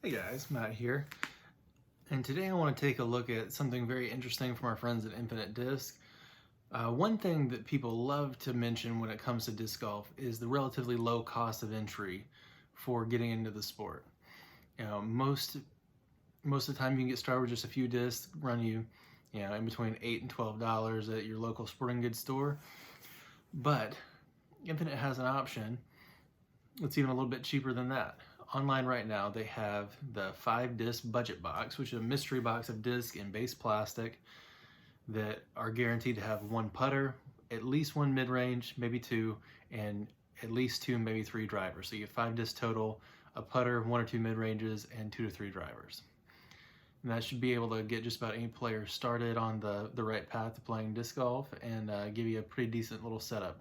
Hey guys, Matt here, and today I want to take a look at something very interesting from our friends at Infinite Disc. One thing that people love to mention when it comes to disc golf is the relatively low cost of entry for getting into the sport. You know, most of the time you can get started with just a few discs, run you in between $8 and $12 at your local sporting goods store. But Infinite has an option that's even a little bit cheaper than that. Online right now, they have the 5-disc budget box, which is a mystery box of disc and base plastic that are guaranteed to have one putter, at least one mid-range, maybe two, and at least 2, maybe 3 drivers. So you get 5 discs total, a putter, 1 or 2 mid-ranges, and 2 to 3 drivers. And that should be able to get just about any player started on the right path to playing disc golf and give you a pretty decent little setup.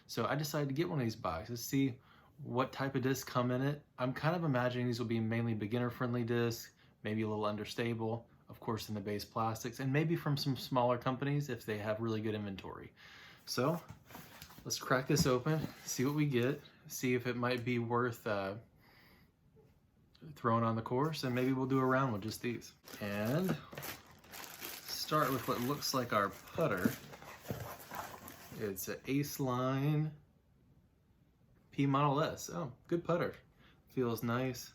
So I decided to get one of these boxes, see what type of discs come in it. I'm kind of imagining these will be mainly beginner-friendly discs, maybe a little understable, of course in the base plastics, and maybe from some smaller companies if they have really good inventory. So let's crack this open, see what we get, see if it might be worth throwing on the course, and maybe we'll do a round with just these. And start with what looks like our putter. It's an Ace Line P Model S. Oh, good putter. Feels nice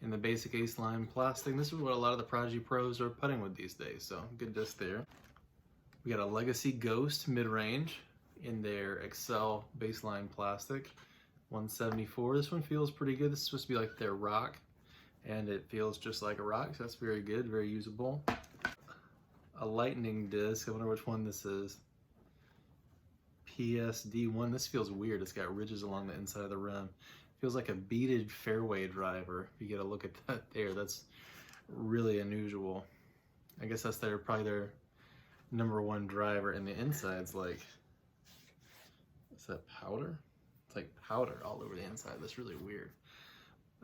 in the basic Ace Line plastic. This is what a lot of the Prodigy pros are putting with these days, so good disc there. We got a Legacy Ghost mid-range in their Excel baseline plastic, 174. This one feels pretty good. This is supposed to be like their rock, and it feels just like a rock, so that's very good, very usable. A Lightning disc. I wonder which one this is. PSD1. This feels weird. It's got ridges along the inside of the rim. Feels like a beaded fairway driver. If you get a look at that there, that's really unusual. I guess that's probably their #1 driver, and the inside's like, is that powder? It's like powder all over the inside. That's really weird.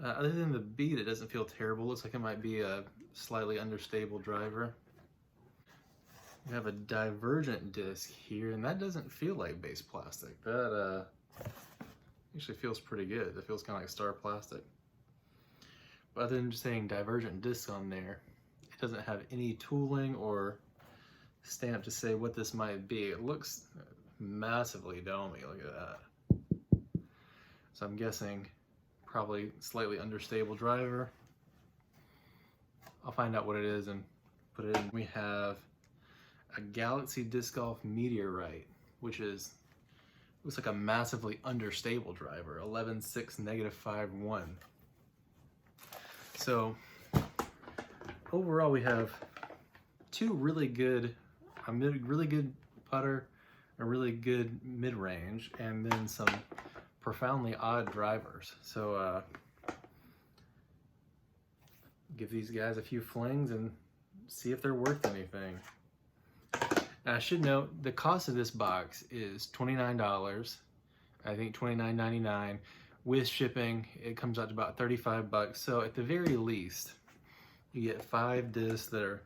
Other than the bead, it doesn't feel terrible. Looks like it might be a slightly understable driver. We have a Divergent disc here, and that doesn't feel like base plastic. That actually feels pretty good. It feels kind of like star plastic. But other than just saying Divergent disc on there, it doesn't have any tooling or stamp to say what this might be. It looks massively domey. Look at that. So I'm guessing probably slightly understable driver. I'll find out what it is and put it in. We have a Galaxy Disc Golf Meteorite, which looks like a massively understable driver, 11.6 -5.1. So overall, we have two really good, really good putter, a really good mid-range, and then some profoundly odd drivers. So give these guys a few flings and see if they're worth anything. Now, I should note the cost of this box is $29. I think $29.99 with shipping. It comes out to about 35 bucks. So at the very least, you get 5 discs that are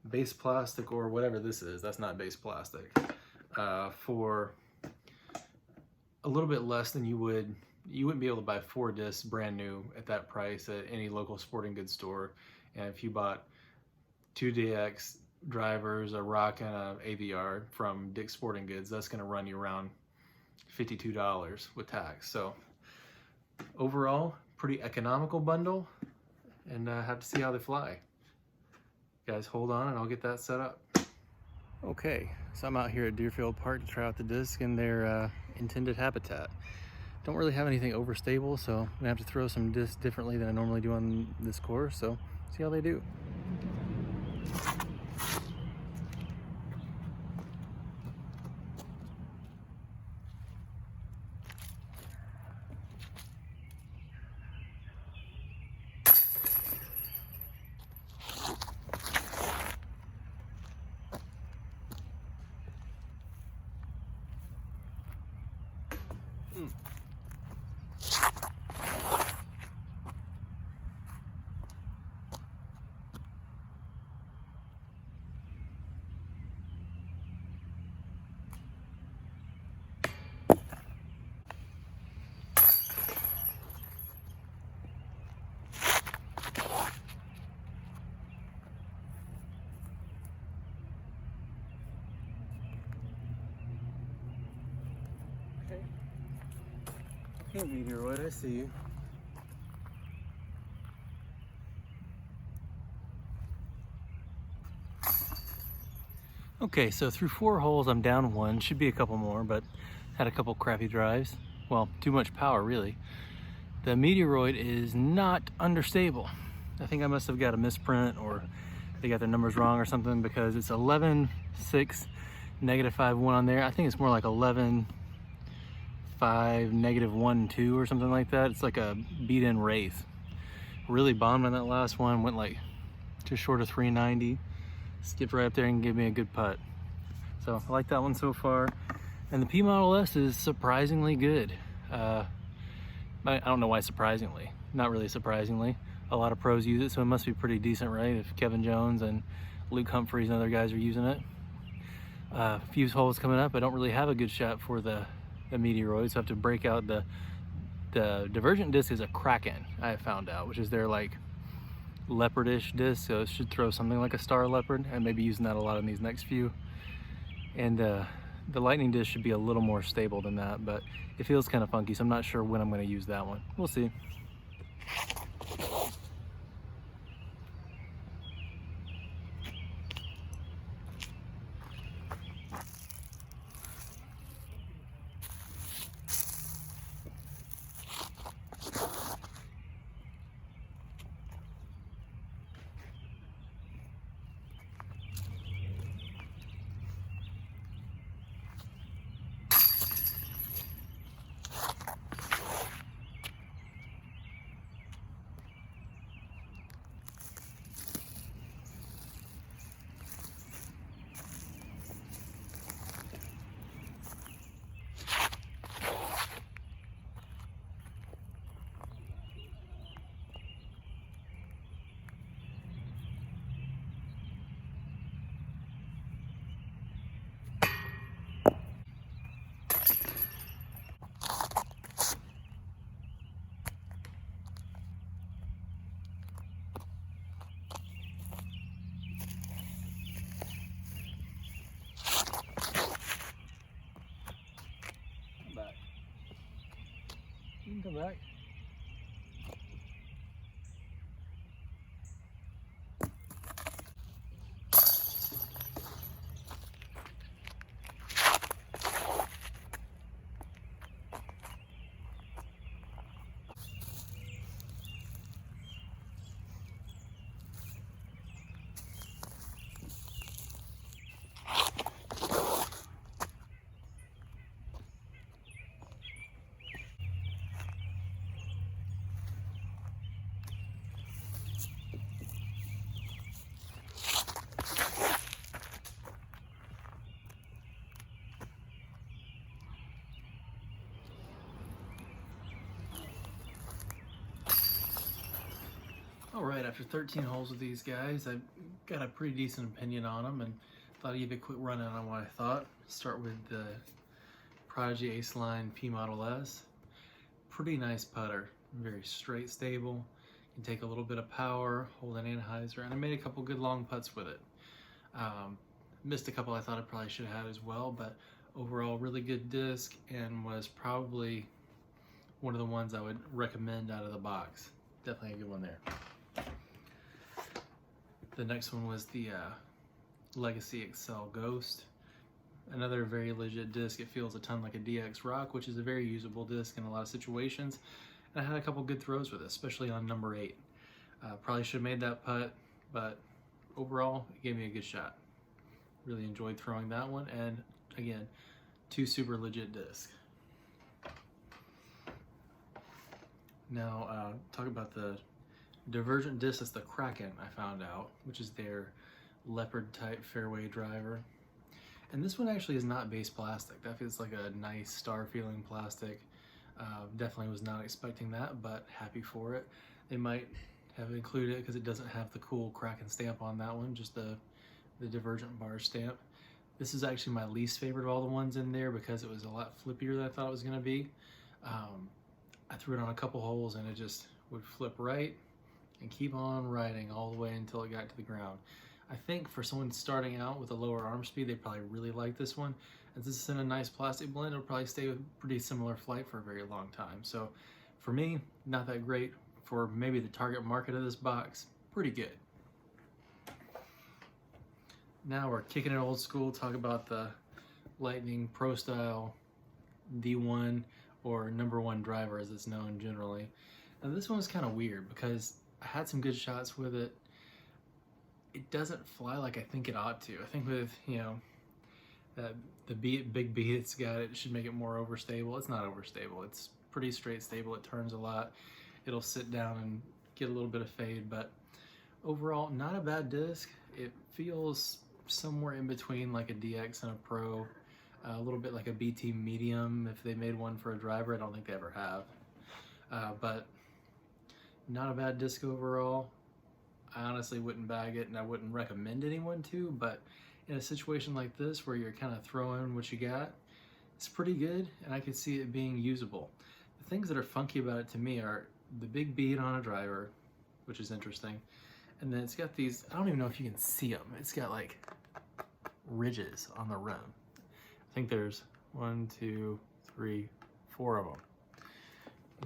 base plastic or whatever this is. That's not base plastic. For a little bit less than you wouldn't be able to buy 4 discs brand new at that price at any local sporting goods store. And if you bought 2 DX drivers, a rock, and a AVR from Dick's Sporting Goods, that's going to run you around $52 with tax. So overall, pretty economical bundle, and have to see how they fly. Guys, hold on and I'll get that set up. Okay, so I'm out here at Deerfield Park to try out the disc in their intended habitat. Don't really have anything overstable, so I'm gonna have to throw some discs differently than I normally do on this course, so see how they do. Hey, meteoroid, I see you. Okay, so through 4 holes, I'm down 1. Should be a couple more, but had a couple crappy drives. Well, too much power, really. The meteoroid is not understable. I think I must have got a misprint, or they got their numbers wrong or something, because it's 11, 6, negative 5, 1 on there. I think it's more like 11, 5, negative 1, 2 or something like that. It's like a beat-in wraith. Really bombed on that last one, went like just short of 390. Skipped right up there and gave me a good putt. So I like that one so far. And the P Model S is surprisingly good. I don't know why surprisingly. Not really surprisingly. A lot of pros use it, so it must be pretty decent, right? If Kevin Jones and Luke Humphreys and other guys are using it. A few holes coming up. I don't really have a good shot for the meteoroid, so I have to break out the divergent disc is a Kraken, I have found out, which is their like leopardish disc, so it should throw something like a star leopard, and maybe using that a lot in these next few. And the lightning disc should be a little more stable than that, but it feels kind of funky, so I'm not sure when I'm going to use that one. We'll see. You can come back. All right, after 13 holes with these guys, I got a pretty decent opinion on them, and thought I'd give you a quick rundown on what I thought. Start with the Prodigy Ace Line P Model S. Pretty nice putter, very straight, stable. Can take a little bit of power, hold an anhyzer, and I made a couple good long putts with it. Missed a couple I thought I probably should have had as well, but overall really good disc, and was probably one of the ones I would recommend out of the box. Definitely a good one there. The next one was the Legacy Excel Ghost. Another very legit disc. It feels a ton like a DX Rock, which is a very usable disc in a lot of situations. And I had a couple good throws with it, especially on number 8. Probably should have made that putt, but overall, it gave me a good shot. Really enjoyed throwing that one, and again, 2 super legit discs. Now, talk about the divergent disc. That's the Kraken, I found out, which is their leopard type fairway driver. And this one actually is not base plastic. That feels like a nice star feeling plastic. Definitely was not expecting that, but happy for it. They might have included it because it doesn't have the cool Kraken stamp on that one, just the divergent bar stamp. This is actually my least favorite of all the ones in there because it was a lot flippier than I thought it was going to be. I threw it on a couple holes and it just would flip right and keep on riding all the way until it got to the ground. I think for someone starting out with a lower arm speed, they probably really like this one. And since it's in a nice plastic blend, it'll probably stay with pretty similar flight for a very long time. So for me, not that great. For maybe the target market of this box, pretty good. Now we're kicking it old school, talk about the Lightning Pro Style D1 or #1 driver as it's known generally. Now this one's kind of weird because I had some good shots with it. It doesn't fly like I think it ought to. I think with, the big beat it's got, it should make it more overstable. It's not overstable. It's pretty straight stable. It turns a lot. It'll sit down and get a little bit of fade, but overall, not a bad disc. It feels somewhere in between like a DX and a Pro, a little bit like a BT Medium if they made one for a driver. I don't think they ever have, but not a bad disc overall. I honestly wouldn't bag it, and I wouldn't recommend anyone to, but in a situation like this where you're kind of throwing what you got, it's pretty good, and I could see it being usable. The things that are funky about it to me are the big bead on a driver, which is interesting, and then it's got these, I don't even know if you can see them, it's got like ridges on the rim. I think there's 1, 2, 3, 4 of them.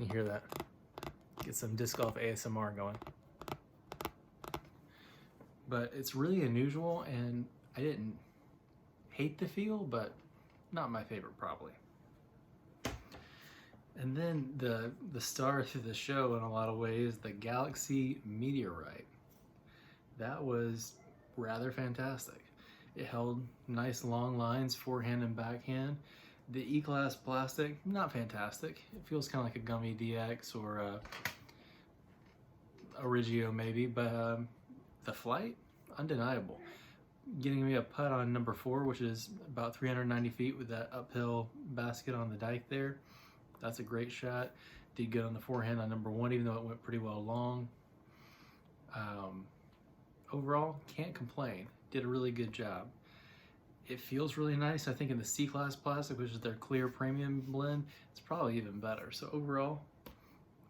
You hear that? Get some disc golf ASMR going. But it's really unusual, and I didn't hate the feel, but not my favorite probably. And then the star to the show in a lot of ways, the Galaxy Meteorite. That was rather fantastic. It held nice long lines, forehand and backhand. The E-Class plastic, not fantastic. It feels kind of like a gummy DX or a Origio maybe, but the flight, undeniable. Getting me a putt on #4, which is about 390 feet with that uphill basket on the dike there. That's a great shot. Did good on the forehand on #1, even though it went pretty well long. Overall, can't complain. Did a really good job. It feels really nice. I think in the C-Class plastic, which is their clear premium blend, it's probably even better. So overall,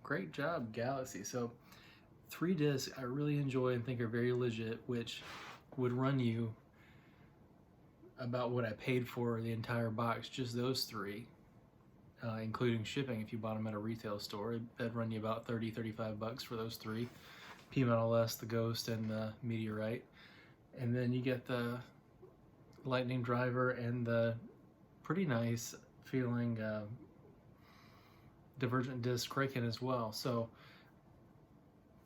great job, Galaxy. So 3 discs I really enjoy and think are very legit, which would run you about what I paid for the entire box, just those 3, including shipping. If you bought them at a retail store, that'd run you about 30, 35 bucks for those 3. P-Metal S, the Ghost, and the Meteorite. And then you get the Lightning driver and the pretty nice feeling divergent disc Kraken as well. So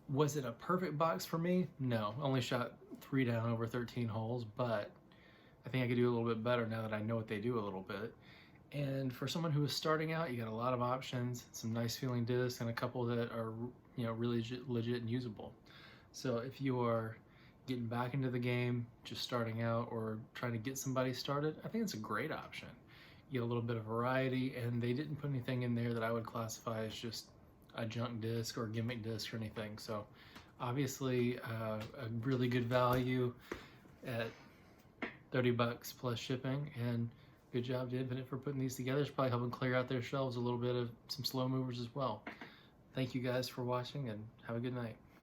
was it a perfect box for me? No, only shot 3 down over 13 holes, but I think I could do a little bit better now that I know what they do a little bit. And for someone who is starting out, you got a lot of options, some nice feeling discs, and a couple that are, really legit and usable. So if you are getting back into the game, just starting out, or trying to get somebody started, I think it's a great option. You get a little bit of variety, and they didn't put anything in there that I would classify as just a junk disc or gimmick disc or anything. So obviously a really good value at 30 bucks plus shipping, and good job to Infinite for putting these together. It's probably helping clear out their shelves a little bit of some slow movers as well. Thank you guys for watching, and have a good night.